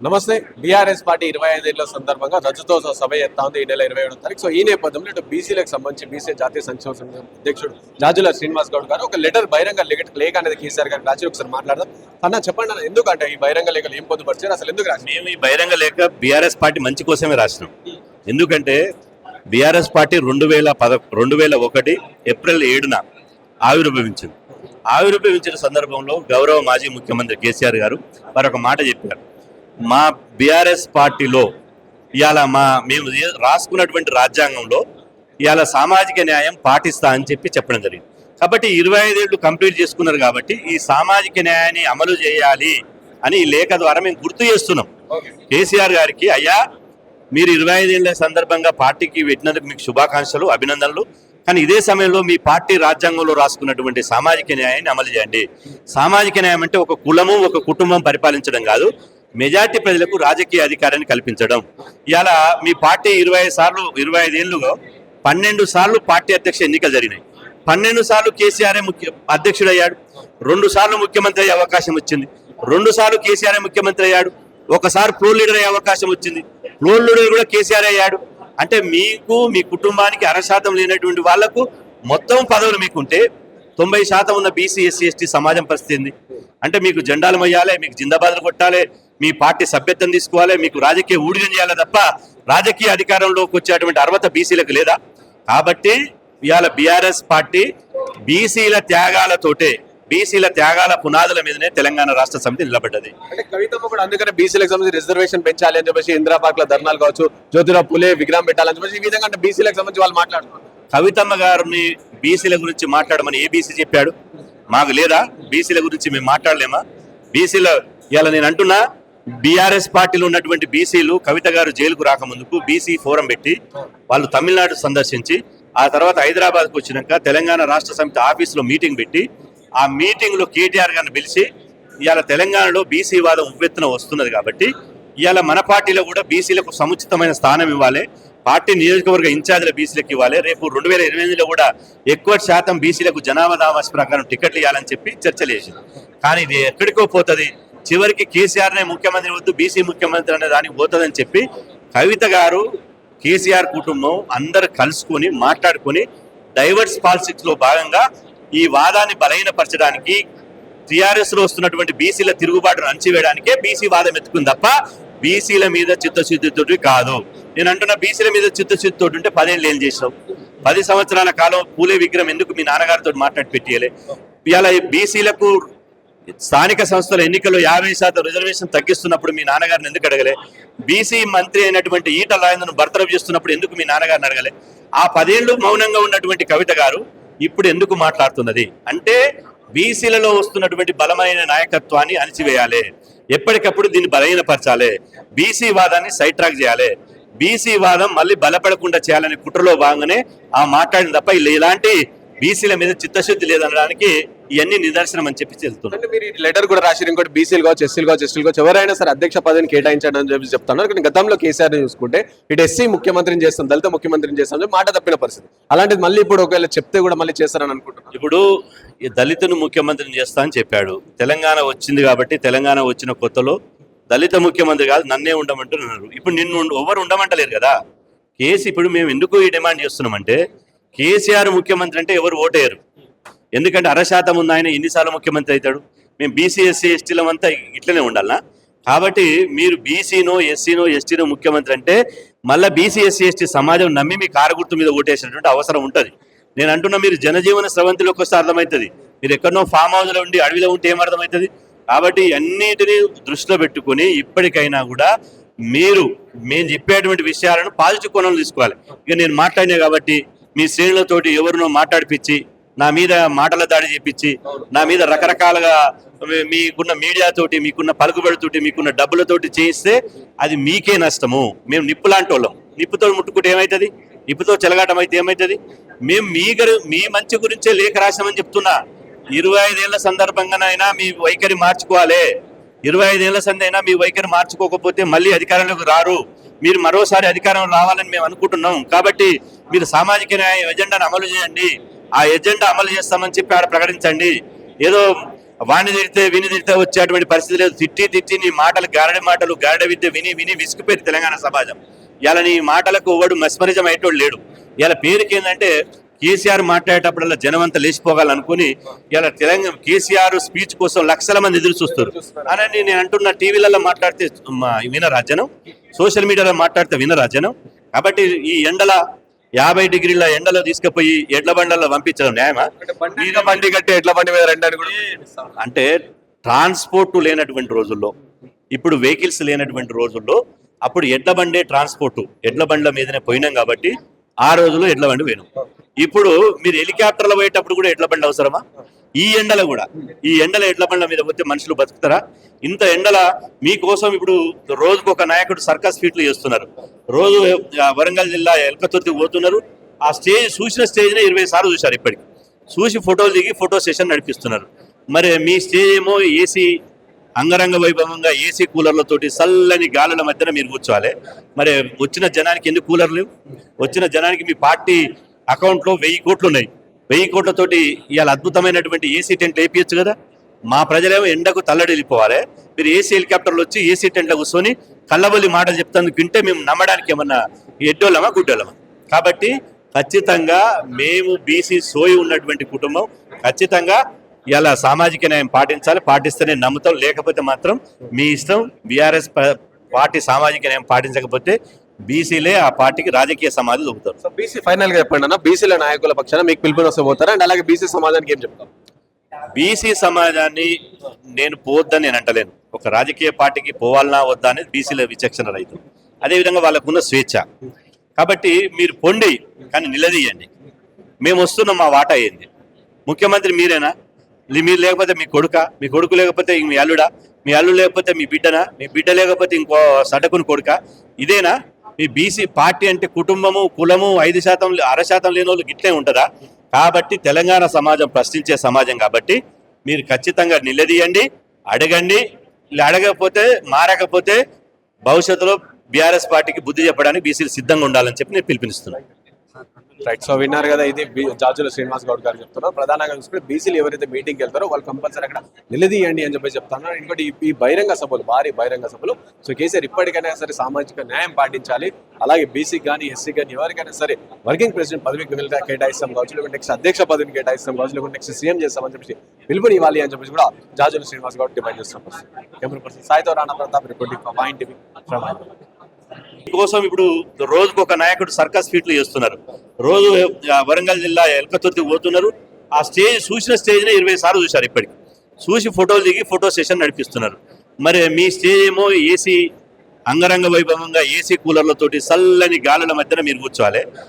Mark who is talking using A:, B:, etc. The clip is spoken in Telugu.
A: నమస్తే. బీఆర్ఎస్ పార్టీ 25 ఏళ్ల సందర్భంగా రజతోత్సవ సభ ఎత్తా ఉంది ఈ నెల 27వ తారీఖు. సో ఈ నేపథ్యంలో ఇటు బీసీలకు సంబంధించి బీసీ జాతీయ సంక్షేమ సంఘం అధ్యక్షుడు జాజుల శ్రీనివాస్ గౌడ్ గారు ఒక లెటర్ బహిరంగ లేఖ అనేది కేసీఆర్ గారికి రాసి ఒకసారి మాట్లాడదాం. అన్న చెప్పండి అన్న, ఎందుకంటే ఈ బహిరంగ లేఖలు ఏం పొందుపరిచారు, అసలు ఎందుకు రాసి?
B: మేము ఈ బహిరంగ లేఖ బీఆర్ఎస్ పార్టీ మంచి కోసమే రాసినాం. ఎందుకంటే బీఆర్ఎస్ పార్టీ 2001 ఏప్రిల్ 7న ఆవిర్భవించిన సందర్భంలో గౌరవ మాజీ ముఖ్యమంత్రి కేసీఆర్ గారు మరొక మాట చెప్పారు. మా బీఆర్ఎస్ పార్టీలో ఇవాళ మేము రాసుకున్నటువంటి రాజ్యాంగంలో ఇవాళ సామాజిక న్యాయం పాటిస్తా అని చెప్పడం జరిగింది. కాబట్టి 25 ఏళ్ళు కంప్లీట్ చేసుకున్నారు కాబట్టి ఈ సామాజిక న్యాయాన్ని అమలు చేయాలి అని ఈ లేఖ ద్వారా మేము గుర్తు చేస్తున్నాం కేసీఆర్ గారికి. అయ్యా, మీరు 25 ఏళ్ల సందర్భంగా పార్టీకి పెట్టినందుకు మీకు శుభాకాంక్షలు, అభినందనలు. కానీ ఇదే సమయంలో మీ పార్టీ రాజ్యాంగంలో రాసుకున్నటువంటి సామాజిక న్యాయాన్ని అమలు చేయండి. సామాజిక న్యాయం అంటే ఒక కులము, ఒక కుటుంబం పరిపాలించడం కాదు, మెజార్టీ ప్రజలకు రాజకీయ అధికారాన్ని కల్పించడం. ఇవాళ మీ పార్టీ 25 ఏళ్ళుగా 12 సార్లు పార్టీ అధ్యక్ష ఎన్నికలు జరిగినాయి. 12 సార్లు కేసీఆర్ అధ్యక్షుడు అయ్యాడు. 2 సార్లు ముఖ్యమంత్రి అయ్యే అవకాశం వచ్చింది. 2 సార్లు కేసీఆర్ ముఖ్యమంత్రి అయ్యాడు. ఒకసారి ఫ్లోర్ లీడర్ అయ్యే అవకాశం వచ్చింది. ఫ్లోర్ లీడర్ కూడా కేసీఆర్ అయ్యాడు. అంటే మీకు, మీ కుటుంబానికి 1% లేనటువంటి వాళ్లకు మొత్తం పదవులు మీకుంటే 90% ఉన్న బీసీ, ఎస్సీ, ఎస్టీ సమాజం పరిస్థితి ఏంది? అంటే మీకు జెండాలు మొయ్యాలి, మీకు జిందాబాదులు కొట్టాలి, మీ పార్టీ సభ్యత్వం తీసుకోవాలి, మీకు రాజకీయ ఊడిగం చేయాలి తప్ప రాజకీయ అధికారంలోకి వచ్చేటువంటి అర్హత బీసీలకు లేదా? కాబట్టి ఇవాళ బీఆర్ఎస్ పార్టీ బీసీల త్యాగాల పునాదుల మీదనే తెలంగాణ రాష్ట్ర సమితి నిలబడ్డది.
A: అంటే కవితమ్మ కూడా అందుకనే బీసీలకు సంబంధించి రిజర్వేషన్ పెంచాలి అని చెప్పేసి ఇందిరా పార్క్ లో ధర్నాలు కావచ్చు, జ్యోతిరావు పులే విగ్రహం పెట్టాలని చెప్పేసి ఈ విధంగా అంటే బీసీలకు సంబంధించి వాళ్ళు మాట్లాడుతున్నారు.
B: కవితమ్మ గారిని బీసీల గురించి మాట్లాడమని ఏ బీసీ చెప్పాడు? మాకు లేదా? బీసీల గురించి మేము మాట్లాడలేమా? బీసీల ఇవాళ నేను అంటున్నా, బీఆర్ఎస్ పార్టీలో ఉన్నటువంటి బీసీలు కవిత గారు జైలుకు రాకముందుకు బీసీ ఫోరం పెట్టి వాళ్ళు తమిళనాడు సందర్శించి ఆ తర్వాత హైదరాబాద్కు వచ్చినాక తెలంగాణ రాష్ట్ర సమితి ఆఫీసులో మీటింగ్ పెట్టి ఆ మీటింగ్ లో కేటీఆర్ గారిని పిలిచి ఇవాళ తెలంగాణలో బీసీ వాదం ఉవ్వెత్తున వస్తున్నది కాబట్టి ఇవాళ మన పార్టీలో కూడా బీసీలకు సముచితమైన స్థానం ఇవ్వాలి, పార్టీ నియోజకవర్గ ఇన్ఛార్జీల బీసీలకు ఇవ్వాలి, రేపు 2028లో కూడా ఎక్కువ శాతం బీసీలకు జనాభా దామాస్ ప్రకారం టికెట్లు ఇవ్వాలని చెప్పి చర్చలు చేసింది. కానీ ఇది ఎక్కడికో పోతుంది, చివరికి కేసీఆర్నే ముఖ్యమంత్రి వద్దు, బీసీ ముఖ్యమంత్రి అనే దానికి పోతుందని చెప్పి కవిత గారు, కేసీఆర్ కుటుంబం అందరు కలుసుకొని మాట్లాడుకొని డైవర్స్ పాలిటిక్స్ లో భాగంగా ఈ వాదాన్ని బలహీనపరచడానికి, టీఆర్ఎస్ లో వస్తున్నటువంటి బీసీల తిరుగుబాటును అణచివేయడానికే బీసీ వాదం ఎత్తుకుంది తప్ప బీసీల మీద చిత్తశుద్ధితోటి కాదు. నేను అంటున్నా, బీసీల మీద చిత్తశుద్ధితో ఉంటే 10 ఏళ్ళు ఏం చేసావు? 10 సంవత్సరాల కాలం పూలే విగ్రహం ఎందుకు మీ నాన్నగారితో మాట్లాడి పెట్టియలే? ఇవాళ బీసీలకు స్థానిక సంస్థల ఎన్నికల్లో 50% రిజర్వేషన్ తగ్గిస్తున్నప్పుడు మీ నాన్నగారిని ఎందుకు అడగలే? బీసీ మంత్రి అయినటువంటి ఈటల రాజేందర్ను బర్తరఫ్ చేస్తున్నప్పుడు ఎందుకు మీ నాన్నగారిని అడగలే? ఆ 10 ఏళ్ళు మౌనంగా ఉన్నటువంటి కవిత గారు ఇప్పుడు ఎందుకు మాట్లాడుతున్నది అంటే బీసీలలో వస్తున్నటువంటి బలమైన నాయకత్వాన్ని అణిచివేయాలి, ఎప్పటికప్పుడు దీన్ని బలహీనపరచాలి, బీసీ వాదాన్ని సైడ్ ట్రాక్ చేయాలి, బీసీ వాదం మళ్ళీ బలపడకుండా చేయాలనే కుట్రలో భాగంగానే ఆ మాట్లాడిన తప్ప ఇలాంటి బీసీల మీద చిత్తశుద్ధి లేదనడానికి ఇవన్నీ నిదర్శనం అని చెప్పి చెప్తున్నారు.
A: అంటే మీరు లెటర్ కూడా రాసి ఇంకోటి బీసీలు కావచ్చు, ఎస్సీలు కావచ్చు, ఎస్టీలు కావచ్చు, ఎవరైనా సరే అధ్యక్ష పదవిని కేటాయించడం అని చెప్పి చెప్తున్నారు. కానీ గతంలో కేసీఆర్ చూసుకుంటే ఇటు ఎస్సీ ముఖ్యమంత్రిని చేస్తాం, దళిత ముఖ్యమంత్రిని చేస్తాం మాట తప్పిన పరిస్థితి. అలాంటిది మళ్ళీ ఇప్పుడు ఒకవేళ చెప్తే కూడా మళ్ళీ చేస్తారని అనుకుంటున్నాను.
B: ఇప్పుడు ఈ దళితును ముఖ్యమంత్రిని చేస్తా అని చెప్పాడు. తెలంగాణ వచ్చింది కాబట్టి తెలంగాణ వచ్చిన కొత్తలో దళిత ముఖ్యమంత్రి కాదు నన్నే ఉండమంటున్నారు. ఇప్పుడు నిన్ను ఎవరు ఉండమంటలేరు కదా. ఇప్పుడు మేము ఎందుకు ఈ డిమాండ్ చేస్తున్నామంటే కేసీఆర్ ముఖ్యమంత్రి అంటే ఎవరు ఓటేయరు. ఎందుకంటే 1% ఉన్న ఆయన ఎన్నిసార్లు ముఖ్యమంత్రి అవుతాడు? మేము బీసీ, ఎస్సీ, ఎస్టీలం అంతా ఇట్లనే ఉండాలనా? కాబట్టి మీరు బీసీనో, ఎస్సీనో, ఎస్టీనో ముఖ్యమంత్రి అంటే మళ్ళీ బీసీ, ఎస్సీ, ఎస్టీ సమాజం నమ్మి మీ కారుగుర్తు మీద ఓటేసినటువంటి అవసరం ఉంటుంది. నేను అంటున్నా, మీరు జనజీవన స్రవంతిలోకి వస్తే అర్థమవుతుంది. మీరు ఎక్కడనో ఫామ్ హౌస్లో ఉండి అడవిలో ఉంటే ఏం అర్థమవుతుంది? కాబట్టి అన్నిటినీ దృష్టిలో పెట్టుకుని ఇప్పటికైనా కూడా మేము చెప్పేటువంటి విషయాలను పాజిటివ్ కోణంలో తీసుకోవాలి. ఇక నేను మాట్లాడినా కాబట్టి మీ శ్రేణులతోటి ఎవరినో మాట్లాడిపించి, నా మీద మాటల దాడి చేపించి, నా మీద రకరకాలుగా మీకున్న మీడియాతోటి, మీకున్న పలుకుబడితోటి, మీకున్న డబ్బులతోటి చేయిస్తే అది మీకే నష్టము. మేము నిప్పు లాంటి వాళ్ళం. నిప్పుతో ముట్టుకుంటే ఏమవుతుంది? నిప్పుతో చెలగాటం అయితే ఏమవుతుంది? మేము మీ మంచి గురించే లేఖ రాసామని చెప్తున్నా. 25 ఏళ్ల సందర్భంగానైనా మీ వైఖరి మార్చుకోవాలి. 25 ఏళ్ల సందైనా మీ వైఖరి మార్చుకోకపోతే మళ్ళీ అధికారంలోకి రారు. మీరు మరోసారి అధికారం రావాలని మేము అనుకుంటున్నాం. కాబట్టి మీరు సామాజిక న్యాయ ఎజెండాను అమలు చేయండి. ఆ ఎజెండా అమలు చేస్తామని చెప్పి ఆడ ప్రకటించండి. ఏదో వాణ్ణి తిడితే విని తిడితే వచ్చేటువంటి పరిస్థితి లేదు. తిట్టి నీ మాటలు గారడ విద్య విని విసుకుపోయింది తెలంగాణ సమాజం. ఇలా నీ మాటలకు ఒకడు మెస్మరిజం అయ్యేటోడు లేడు. ఇలా పేరుకి ఏంటంటే కేసీఆర్ మాట్లాడేటప్పుడల్లా జనం అంతా లేచిపోవాలనుకుని ఇలా తెలంగాణ కేసీఆర్ స్పీచ్ కోసం లక్షల మంది ఎదురు చూస్తారు అని నేను అంటున్న. టీవీలలో మాట్లాడితే వినరా జనం, సోషల్ మీడియాలో మాట్లాడితే వినరా జనం. కాబట్టి ఈ ఎండల 50 డిగ్రీల ఎండలో తీసుకుపోయి ఎడ్ల బండల్లో పంపించడం న్యాయమా?
A: బండి కట్టి ఎట్ల బండి మీద రెండని కూడా
B: అంటే ట్రాన్స్పోర్ట్ లేనటువంటి రోజుల్లో, ఇప్పుడు వెహికల్స్ లేనటువంటి రోజుల్లో అప్పుడు ఎడ్ల బండే ట్రాన్స్పోర్ట్, ఎడ్ల బండ్ల మీదనే పోయినాం కాబట్టి ఆ రోజుల్లో ఎడ్ల బండి పోయినాం. ఇప్పుడు మీరు హెలికాప్టర్లో పోయేటప్పుడు కూడా ఎడ్ల బండి అవసరమా? ఈ ఎండల కూడా, ఈ ఎండల ఎడ్ల బండ్ల మీద పోతే మనుషులు బతుకుతారా? ఇంత ఎండల మీకోసం ఇప్పుడు రోజుకు ఒక నాయకుడు సర్కస్ ఫీట్లు చేస్తున్నారు. రోజు వరంగల్ జిల్లా ఎల్కతుర్తికి పోతున్నారు. ఆ స్టేజ్ చూసిన స్టేజ్నే 20 సార్లు చూశారు. ఇప్పటికి చూసి ఫోటోలు దిగి ఫోటో సెషన్ నడిపిస్తున్నారు. మరి మీ స్టేజ్ ఏమో ఏసీ, అంగరంగ వైభవంగా ఏసీ కూలర్లతోటి చల్లని గాలుల మధ్యన మీరు కూర్చోవాలి. మరి వచ్చిన జనానికి ఎందుకు కూలర్లు లేవు? వచ్చిన జనానికి మీ పార్టీ అకౌంట్లో 1000 కోట్లు ఉన్నాయి. 1000 కోట్లతోటి ఇవాళ అద్భుతమైనటువంటి ఏసీ టెంట్ వేయించచ్చు కదా. మా ప్రజలేమో ఎండకు తల్లడిల్లిపోవాలి. మీరు ఏసీ హెలికాప్టర్లు వచ్చి ఏసీ టెంట్లో కూర్చొని కళ్ళబొల్లి మాటలు చెప్తాను వింటే మేము నమ్మడానికి ఏమన్నా ఎడ్డోళ్ళమా గుడ్డోళ్ళమా? కాబట్టి ఖచ్చితంగా మేము బీసీ సోయి ఉన్నటువంటి కుటుంబం ఖచ్చితంగా ఇలా సామాజిక న్యాయం పాటించాలి. పాటిస్తేనే నమ్ముతాం, లేకపోతే మాత్రం మీ ఇష్టం. బీఆర్ఎస్ పార్టీ సామాజిక న్యాయం పాటించకపోతే బీసీలే ఆ పార్టీకి రాజకీయ సమాధి దొరుకుతారు.
A: సో బీసీ ఫైనల్ గా చెప్పండి అన్న, బీసీల నాయకుల పక్షాన మీకు పిలుపుని వస్తే పోతారా? అండ్ అలాగే బీసీ సమాజానికి ఏం చెప్తారు?
B: బీసీ సమాజాన్ని నేను పోవద్దని నేను అంటలేను. ఒక రాజకీయ పార్టీకి పోవాలన్నా వద్దా అనేది బీసీల విచక్షణ రైతు. అదేవిధంగా వాళ్ళకున్న స్వేచ్ఛ. కాబట్టి మీరు పొండి, కానీ నిలదీయండి. మేము వస్తున్నాం, మా వాటా అయ్యింది. ముఖ్యమంత్రి మీరేనా? మీరు లేకపోతే మీ కొడుక, మీ కొడుకు లేకపోతే మీ అల్లుడా, మీ అల్లుడు లేకపోతే మీ బిడ్డనా, మీ బిడ్డ లేకపోతే ఇంకో సటకుని కొడుక? ఇదేనా మీ బీసీ పార్టీ అంటే? కుటుంబము, కులము 5%, 6% లేని వాళ్ళు గిట్లే ఉంటుందా? కాబట్టి తెలంగాణ సమాజం ప్రశ్నించే సమాజం కాబట్టి మీరు ఖచ్చితంగా నిలదీయండి, అడగండి. ఇలా అడగకపోతే, మారకపోతే భవిష్యత్తులో బీఆర్ఎస్ పార్టీకి బుద్ధి చెప్పడానికి బీసీలు సిద్ధంగా ఉండాలని చెప్పి నేను పిలుపునిస్తున్నాను.
A: రైట్. సో విన్నారు కదా, ఇది జాజుల శ్రీనివాస్ గౌడ్ గారు చెప్తున్నారు. ప్రధానంగా చూసుకుంటే బీసీలు ఎవరైతే మీటింగ్కి వెళ్తారో వాళ్ళు కంపల్సరీ అక్కడ నిలదీయండి అని చెప్పి చెప్తాను. ఇంకోటి ఈ బహిరంగ సభలు, భారీ బహిరంగ సభలు, సో కేసీఆర్ ఇప్పటికైనా సరే సామాజిక న్యాయం పాటించాలి. అలాగే బీసీకి కానీ ఎస్సీ కానీ ఎవరికైనా సరే వర్కింగ్ ప్రెసిడెంట్ పదవికి కేటాయిస్తాం కావచ్చు, లేకుంటే నెక్స్ట్ అధ్యక్ష పదవిని కేటాయిస్తాం కావచ్చు, లేకుంటే నెక్స్ట్ సీఎం చేస్తామని చెప్పి పిలుపుని ఇవ్వాలి అని చెప్పేసి కూడా జాజుల శ్రీనివాస్ గౌడ్ డిమాండ్ చేస్తున్నాం. కెమెరా పర్సన్ సాయితో Rana Pratap reporting for Mind TV from Hyderabad.
B: కోసం ఇప్పుడు రోజుకు ఒక నాయకుడు సర్కస్ ఫీట్లు చేస్తున్నారు. రోజు వరంగల్ జిల్లా ఎల్కతుర్తికి పోతున్నారు. ఆ స్టేజ్ చూసిన స్టేజ్నే 20 సార్లు చూశారు. ఇప్పటికి చూసి ఫోటోలు దిగి ఫోటో సెషన్ నడిపిస్తున్నారు. మరి మీ స్టేజ్ ఏమో ఏసీ, అంగరంగ వైభవంగా ఏసీ కూలర్లతోటి చల్లని గాలుల మధ్యన మీరు కూర్చోవాలి.